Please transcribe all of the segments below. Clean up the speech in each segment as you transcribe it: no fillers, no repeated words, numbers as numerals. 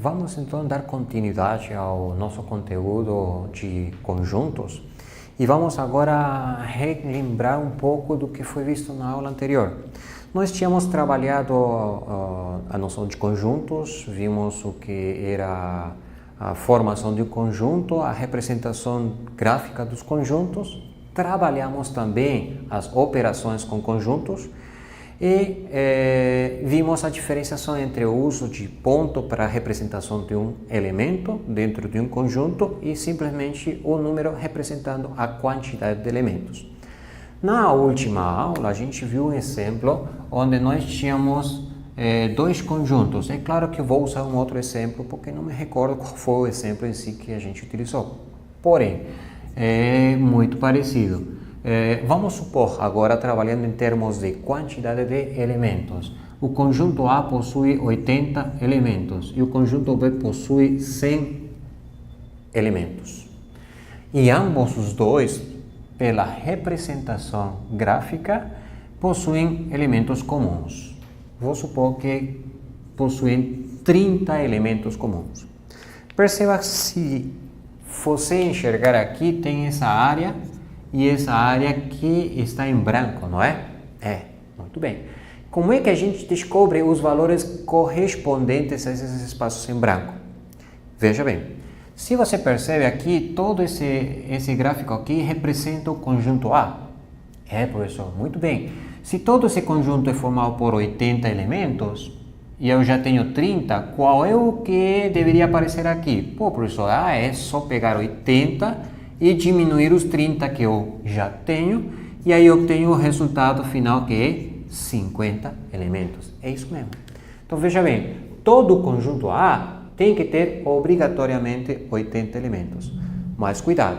Vamos então dar continuidade ao nosso conteúdo de conjuntos e vamos agora relembrar um pouco do que foi visto na aula anterior. Nós tínhamos trabalhado a noção de conjuntos, vimos o que era a formação de um conjunto, a representação gráfica dos conjuntos, trabalhamos também as operações com conjuntos e vimos a diferenciação entre o uso de ponto para a representação de um elemento dentro de um conjunto e simplesmente o número representando a quantidade de elementos. Na última aula, a gente viu um exemplo onde nós tínhamos dois conjuntos. É claro que eu vou usar um outro exemplo porque não me recordo qual foi o exemplo em si que a gente utilizou. Porém, é muito parecido. Vamos supor, agora trabalhando em termos de quantidade de elementos. O conjunto A possui 80 elementos e o conjunto B possui 100 elementos. E ambos os dois, pela representação gráfica, possuem elementos comuns. Vou supor que possuem 30 elementos comuns. Perceba que se você enxergar aqui, tem essa área e essa área que está em branco, não é? Muito bem. Como é que a gente descobre os valores correspondentes a esses espaços em branco? Veja bem, se você percebe aqui, todo esse gráfico aqui representa o conjunto A. Professor, muito bem. Se todo esse conjunto é formado por 80 elementos, e eu já tenho 30, qual é o que deveria aparecer aqui? Professor, é só pegar 80 e diminuir os 30 que eu já tenho, e aí eu obtenho o resultado final que é 50 elementos. É isso mesmo. Então veja bem, todo conjunto A tem que ter obrigatoriamente 80 elementos. Mas cuidado,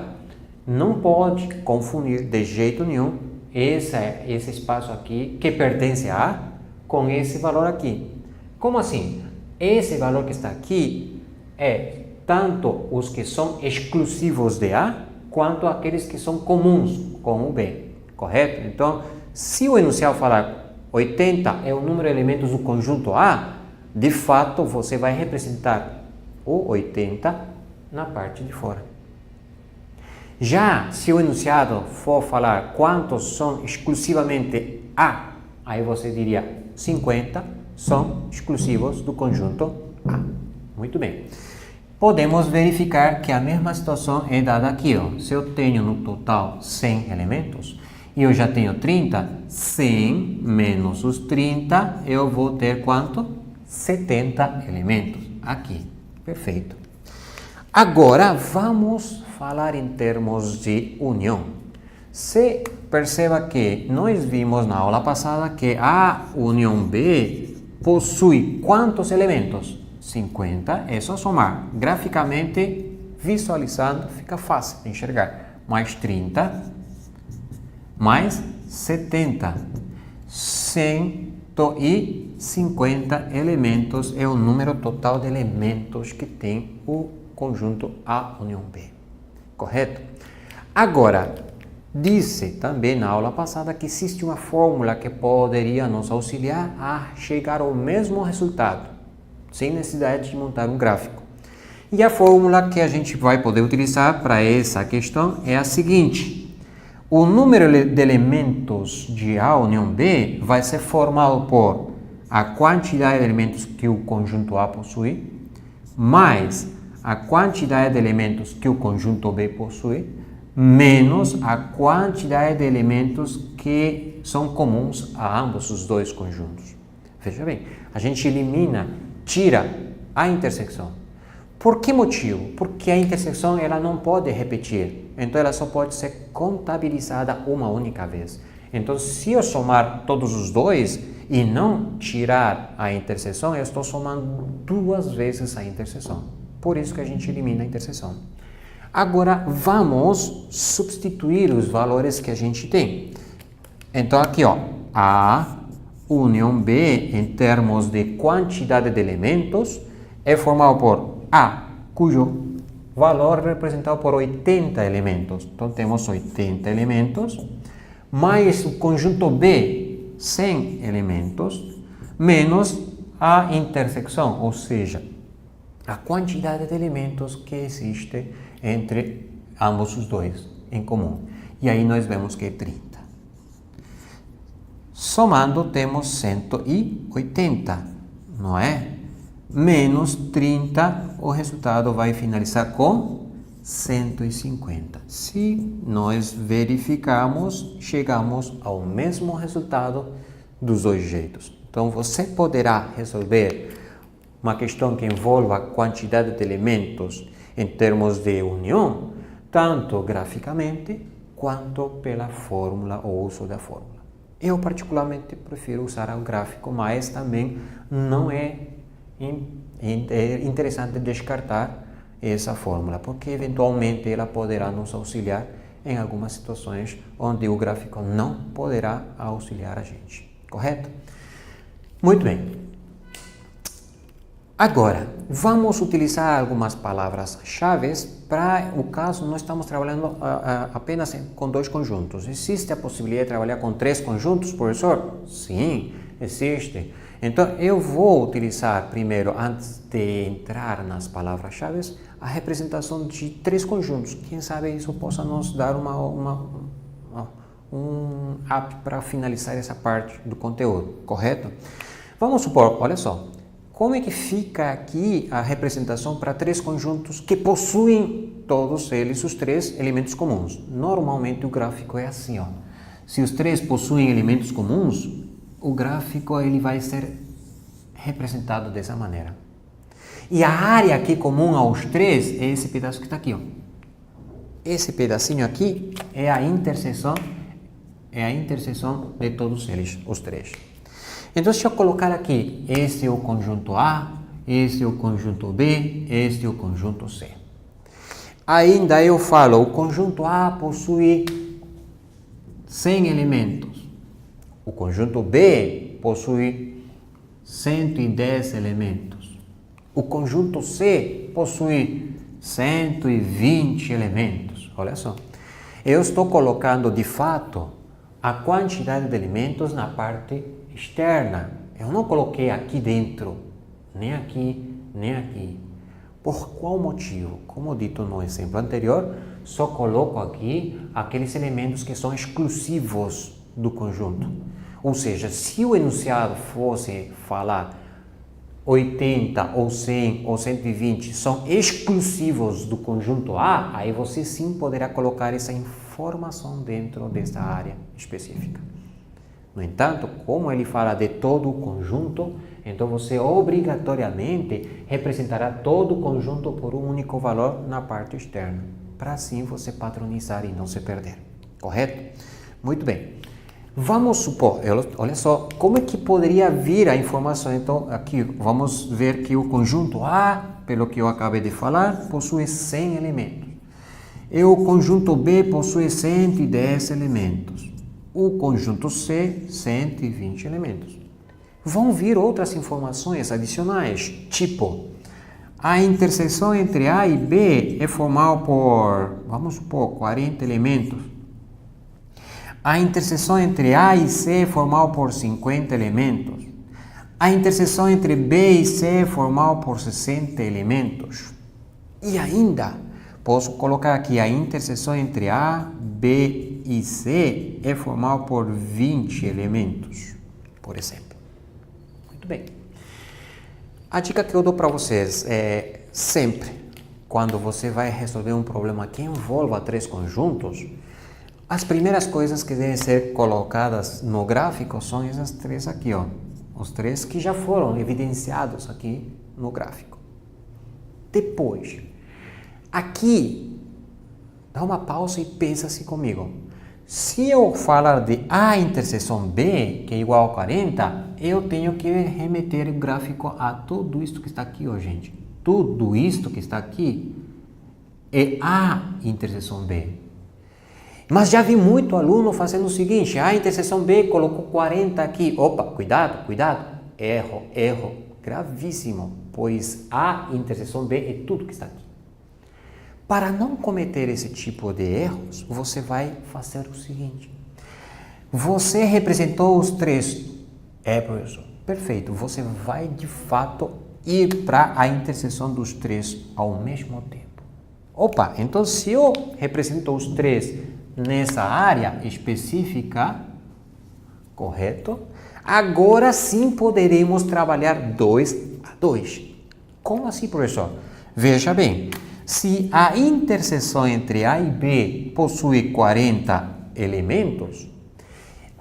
não pode confundir de jeito nenhum esse espaço aqui que pertence a A com esse valor aqui. Como assim? Esse valor que está aqui é tanto os que são exclusivos de A, quanto aqueles que são comuns com o B, correto? Então, se o enunciado falar 80 é o número de elementos do conjunto A, de fato você vai representar o 80 na parte de fora. Já se o enunciado for falar quantos são exclusivamente A, aí você diria 50 são exclusivos do conjunto A. Muito bem. Podemos verificar que a mesma situação é dada aqui. Se eu tenho no total 100 elementos e eu já tenho 30, 100 menos os 30, eu vou ter quanto? 70 elementos. Aqui. Perfeito. Agora, vamos falar em termos de união. Se perceba que nós vimos na aula passada que a união B possui quantos elementos? 50, é só somar. Graficamente, visualizando, fica fácil de enxergar. Mais 30, mais 70. 150 elementos é o número total de elementos que tem o conjunto A união B. Correto? Agora, disse também na aula passada que existe uma fórmula que poderia nos auxiliar a chegar ao mesmo resultado, sem necessidade de montar um gráfico. E a fórmula que a gente vai poder utilizar para essa questão é a seguinte: o número de elementos de A união B vai ser formado por a quantidade de elementos que o conjunto A possui, mais a quantidade de elementos que o conjunto B possui, menos a quantidade de elementos que são comuns a ambos os dois conjuntos. Veja bem, a gente tira a intersecção. Por que motivo? Porque a intersecção ela não pode repetir, então ela só pode ser contabilizada uma única vez. Então, se eu somar todos os dois e não tirar a interseção, eu estou somando duas vezes a interseção. Por isso que a gente elimina a interseção. Agora, vamos substituir os valores que a gente tem. Então, aqui, A união B, em termos de quantidade de elementos, é formado por A, cujo valor é representado por 80 elementos. Então, temos 80 elementos, mais o conjunto B, 100 elementos, menos a intersecção, ou seja, a quantidade de elementos que existe entre ambos os dois em comum. E aí nós vemos que é 30. Somando, temos 180, não é? Menos 30, o resultado vai finalizar com 150. Se nós verificarmos, chegamos ao mesmo resultado dos dois jeitos. Então, você poderá resolver uma questão que envolva a quantidade de elementos em termos de união, tanto graficamente quanto pela fórmula ou uso da fórmula. Eu particularmente prefiro usar o gráfico, mas também não é interessante descartar essa fórmula, porque eventualmente ela poderá nos auxiliar em algumas situações onde o gráfico não poderá auxiliar a gente, correto? Muito bem. Agora, vamos utilizar algumas palavras-chave para o caso nós estamos trabalhando apenas com dois conjuntos. Existe a possibilidade de trabalhar com três conjuntos, professor? Sim, existe. Então, eu vou utilizar primeiro, antes de entrar nas palavras-chave, a representação de três conjuntos. Quem sabe isso possa nos dar um up para finalizar essa parte do conteúdo, correto? Vamos supor, olha só. Como é que fica aqui a representação para três conjuntos que possuem todos eles os três elementos comuns? Normalmente o gráfico é assim, ó. Se os três possuem elementos comuns, o gráfico ele vai ser representado dessa maneira. E a área aqui comum aos três é esse pedaço que está aqui, ó. Esse pedacinho aqui é a interseção de todos eles, os três. Então, se eu colocar aqui, esse é o conjunto A, esse é o conjunto B, esse é o conjunto C. Ainda eu falo, o conjunto A possui 100 elementos. O conjunto B possui 110 elementos. O conjunto C possui 120 elementos. Olha só. Eu estou colocando, de fato, a quantidade de elementos na parte externa. Eu não coloquei aqui dentro, nem aqui, nem aqui. Por qual motivo? Como dito no exemplo anterior, só coloco aqui aqueles elementos que são exclusivos do conjunto. Ou seja, se o enunciado fosse falar 80 ou 100 ou 120 são exclusivos do conjunto A, aí você sim poderá colocar essa informação dentro dessa área específica. No entanto, como ele fala de todo o conjunto, então você obrigatoriamente representará todo o conjunto por um único valor na parte externa, para assim você padronizar e não se perder, correto? Muito bem. Vamos supor, olha só, como é que poderia vir a informação? Então, aqui vamos ver que o conjunto A, pelo que eu acabei de falar, possui 100 elementos. E o conjunto B possui 110 elementos. O conjunto C, 120 elementos. Vão vir outras informações adicionais, tipo, a interseção entre A e B é formada por, vamos supor, 40 elementos. A interseção entre A e C é formada por 50 elementos. A interseção entre B e C é formada por 60 elementos. E ainda, posso colocar aqui a interseção entre A, B e C é formada por 20 elementos, por exemplo. Muito bem. A dica que eu dou para vocês é sempre, quando você vai resolver um problema que envolva três conjuntos, as primeiras coisas que devem ser colocadas no gráfico são essas três aqui, ó. Os três que já foram evidenciados aqui no gráfico. Depois, aqui, dá uma pausa e pensa-se comigo. Se eu falar de A interseção B, que é igual a 40, eu tenho que remeter o gráfico a tudo isso que está aqui, ó, gente. Tudo isso que está aqui é A interseção B. Mas já vi muito aluno fazendo o seguinte, A interseção B colocou 40 aqui. Opa, cuidado, cuidado. Erro gravíssimo, pois A interseção B é tudo que está aqui. Para não cometer esse tipo de erros, você vai fazer o seguinte. Você representou os três. Professor. Perfeito. Você vai, de fato, ir para a interseção dos três ao mesmo tempo. Opa, então se eu represento os três nessa área específica, correto? Agora sim poderemos trabalhar 2 a 2. Como assim, professor? Veja bem, se a interseção entre A e B possui 40 elementos,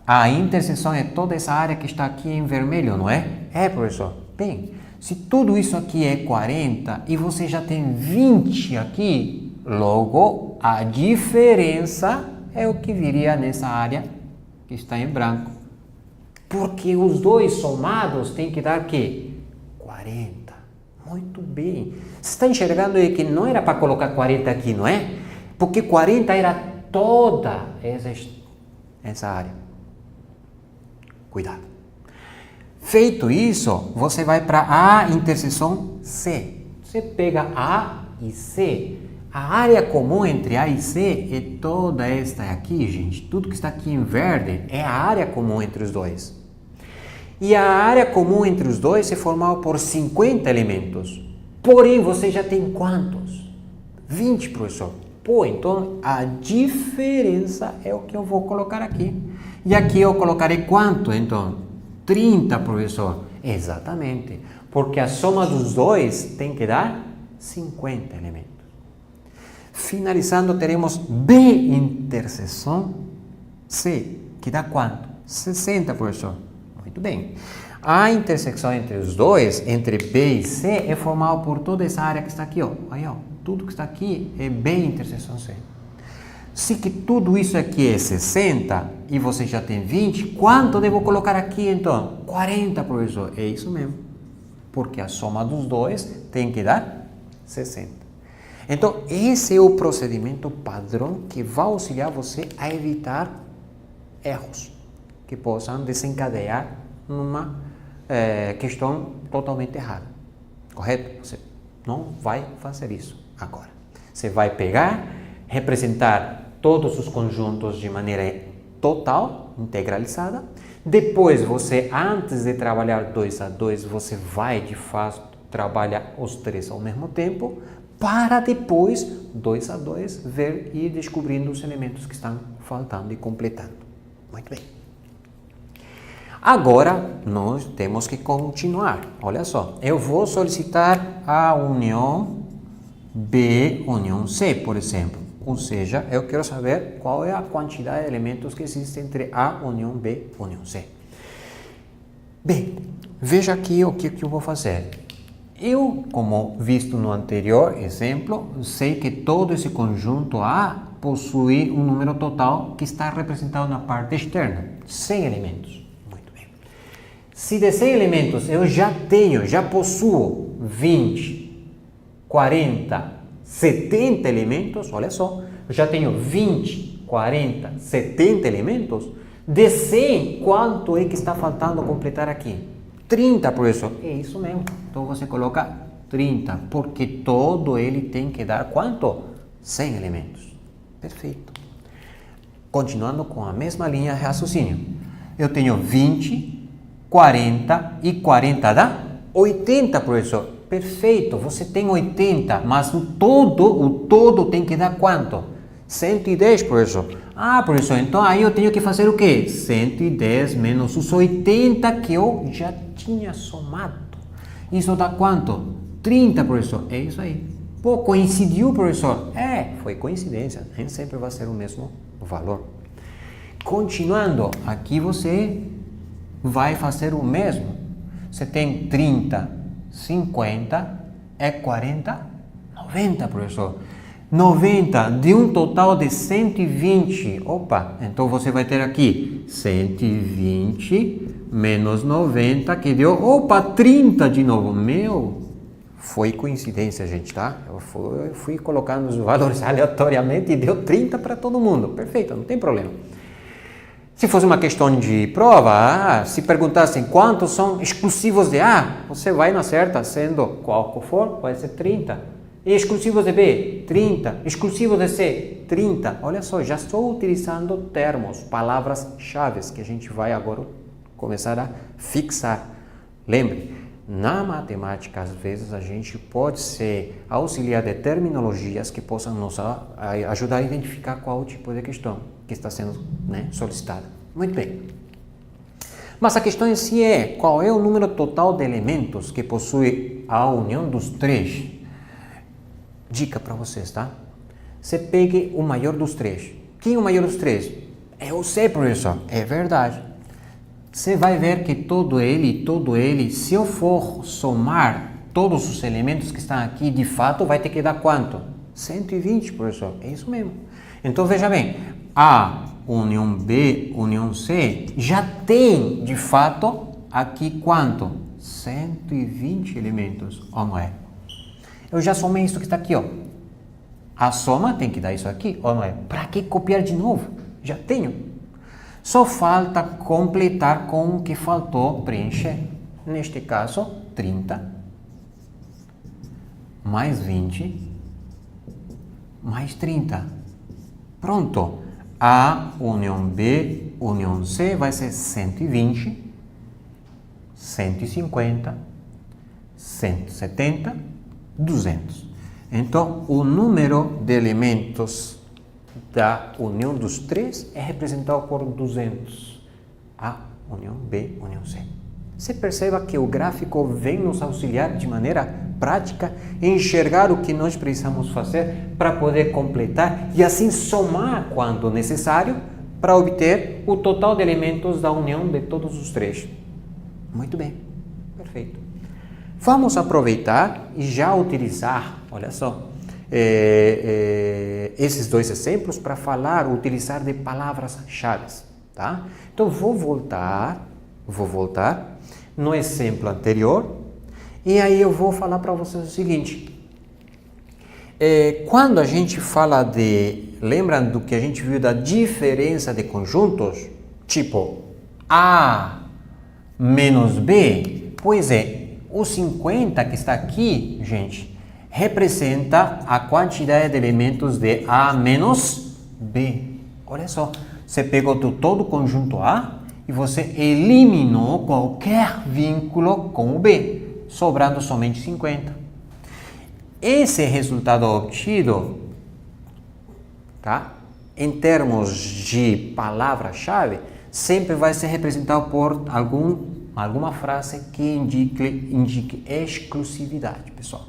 a interseção é toda essa área que está aqui em vermelho, não é? É, professor. Bem, se tudo isso aqui é 40 e você já tem 20 aqui, logo a diferença é o que viria nessa área que está em branco. Porque os dois somados têm que dar o quê? 40. Muito bem. Você está enxergando aí que não era para colocar 40 aqui, não é? Porque 40 era toda essa área. Cuidado. Feito isso, você vai para a interseção C. Você pega A e C. A área comum entre A e C é toda esta aqui, gente. Tudo que está aqui em verde é a área comum entre os dois. E a área comum entre os dois é formada por 50 elementos. Porém, você já tem quantos? 20, professor. Pô, então a diferença é o que eu vou colocar aqui. E aqui eu colocarei quanto, então? 30, professor. Exatamente. Porque a soma dos dois tem que dar 50 elementos. Finalizando, teremos B interseção C, que dá quanto? 60, professor. Muito bem. A intersecção entre os dois, entre B e C, é formada por toda essa área que está aqui, ó. Aí, ó. Tudo que está aqui é B interseção C. Se que tudo isso aqui é 60 e você já tem 20, quanto devo colocar aqui então? 40, professor. É isso mesmo. Porque a soma dos dois tem que dar 60. Então, esse é o procedimento padrão que vai auxiliar você a evitar erros que possam desencadear numa questão totalmente errada. Correto? Você não vai fazer isso agora. Você vai pegar, representar todos os conjuntos de maneira total, integralizada. Depois, você, antes de trabalhar 2 a 2, você vai, de fato, trabalhar os três ao mesmo tempo, para depois, 2 a 2, ver e ir descobrindo os elementos que estão faltando e completando. Muito bem. Agora, nós temos que continuar. Olha só, eu vou solicitar a união B, união C, por exemplo. Ou seja, eu quero saber qual é a quantidade de elementos que existem entre A, união B, união C. Bem, veja aqui o que eu vou fazer. Eu, como visto no anterior exemplo, sei que todo esse conjunto A possui um número total que está representado na parte externa, 100 elementos. Muito bem. Se de 100 elementos eu já possuo 20, 40, 70 elementos, olha só, eu já tenho 20, 40, 70 elementos, de 100, quanto é que está faltando completar aqui? 30, professor. É isso mesmo. Então você coloca 30, porque todo ele tem que dar quanto? 100 elementos. Perfeito. Continuando com a mesma linha de raciocínio. Eu tenho 20, 40 e 40 dá 80, professor. Perfeito, você tem 80, mas o todo tem que dar quanto? 110, professor. Ah, professor, então aí eu tenho que fazer o quê? 110 menos os 80 que eu já tinha somado. Isso dá quanto? 30, professor. É isso aí. Pô, coincidiu, professor? É, foi coincidência. Nem sempre vai ser o mesmo valor. Continuando, aqui você vai fazer o mesmo. Você tem 30, 50, é 40, 90, professor. 90 de um total de 120. Opa, então você vai ter aqui 120 menos 90, que deu, opa, 30 de novo. Meu, foi coincidência, gente, tá? Eu fui colocando os valores aleatoriamente e deu 30 para todo mundo. Perfeito, não tem problema. Se fosse uma questão de prova, se perguntassem quantos são exclusivos de A, você vai na certa, sendo qual for, vai ser 30. E exclusivos de B, 30. Exclusivos de C, 30. Olha só, já estou utilizando termos, palavras-chave que a gente vai agora começar a fixar. Lembre, na matemática, às vezes, a gente pode se auxiliar de terminologias que possam nos ajudar a identificar qual o tipo de questão que está sendo, né, solicitada. Muito bem. Mas a questão em si é, qual é o número total de elementos que possui a união dos três? Dica para vocês, tá? Você pegue o maior dos três. Quem é o maior dos três? Eu sei, professor. É verdade. Você vai ver que todo ele, se eu for somar todos os elementos que estão aqui, de fato, vai ter que dar quanto? 120, professor. É isso mesmo. Então, veja bem. A união B, união C, já tem, de fato, aqui quanto? 120 elementos, ou não é? Eu já somei isso que está aqui, ó. A soma tem que dar isso aqui, ou não é? Para que copiar de novo? Já tenho. Só falta completar com o que faltou preencher. Neste caso, 30, mais 20, mais 30. Pronto. A união B, união C vai ser 120, 150, 170, 200. Então, o número de elementos da união dos três é representado por 200. A união B, união C. Você perceba que o gráfico vem nos auxiliar de maneira prática em enxergar o que nós precisamos fazer para poder completar e assim somar quando necessário para obter o total de elementos da união de todos os três. Muito bem, perfeito. Vamos aproveitar e já utilizar, olha só, esses dois exemplos para utilizar de palavras-chave, tá? Então, vou voltar no exemplo anterior e aí eu vou falar para vocês o seguinte. Quando a gente fala lembram do que a gente viu da diferença de conjuntos? Tipo, A menos B, pois o 50 que está aqui, gente, representa a quantidade de elementos de A menos B. Olha só, você pegou todo o conjunto A e você eliminou qualquer vínculo com o B, sobrando somente 50. Esse resultado obtido, tá? Em termos de palavra-chave, sempre vai ser representado por alguma frase que indique exclusividade, pessoal.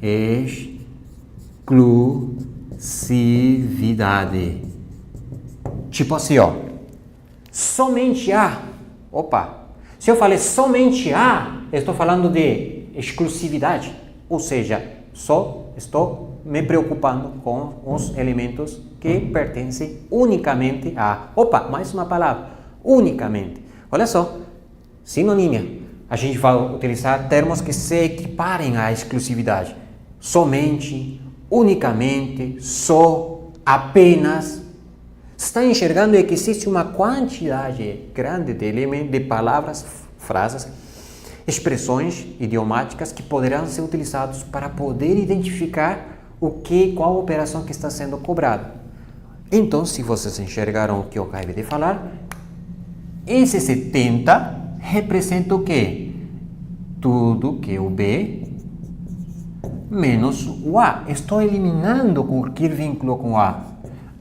Exclusividade. Tipo assim, ó. Somente A. Opa. Se eu falei somente A, eu estou falando de exclusividade. Ou seja, só estou me preocupando com os elementos que pertencem unicamente a... Opa, mais uma palavra. Unicamente. Olha só. Sinonímia. A gente vai utilizar termos que se equiparem à exclusividade. Somente, unicamente, só, apenas. Está enxergando que existe uma quantidade grande de elementos, de palavras, frases, expressões idiomáticas que poderão ser utilizados para poder identificar qual operação que está sendo cobrada. Então, se vocês enxergaram o que eu acabei de falar, esse 70 representa o quê? Tudo que o B menos o A. Estou eliminando qualquer vínculo com o A.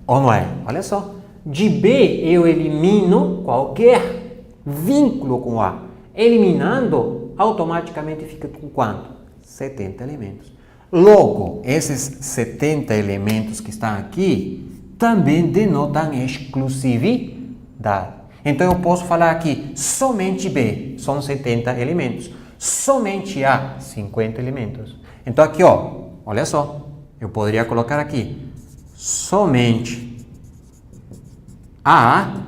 Ou não é? Olha só. De B eu elimino qualquer vínculo com o A. Eliminando, automaticamente fica com quanto? 70 elementos. Logo, esses 70 elementos que estão aqui também denotam exclusividade. Então, eu posso falar aqui, somente B são 70 elementos. Somente A, 50 elementos. Então, aqui, ó, olha só. Eu poderia colocar aqui, somente A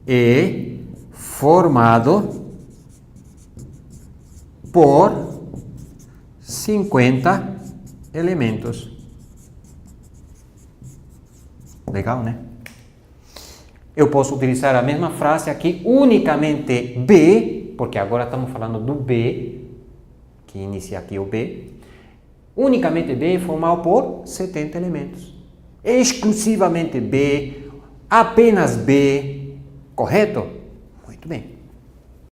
é formado por 50 elementos. Legal, né? Eu posso utilizar a mesma frase aqui, unicamente B, porque agora estamos falando do B, que inicia aqui o B. Unicamente B é formado por 70 elementos. Exclusivamente B, apenas B, correto? Muito bem.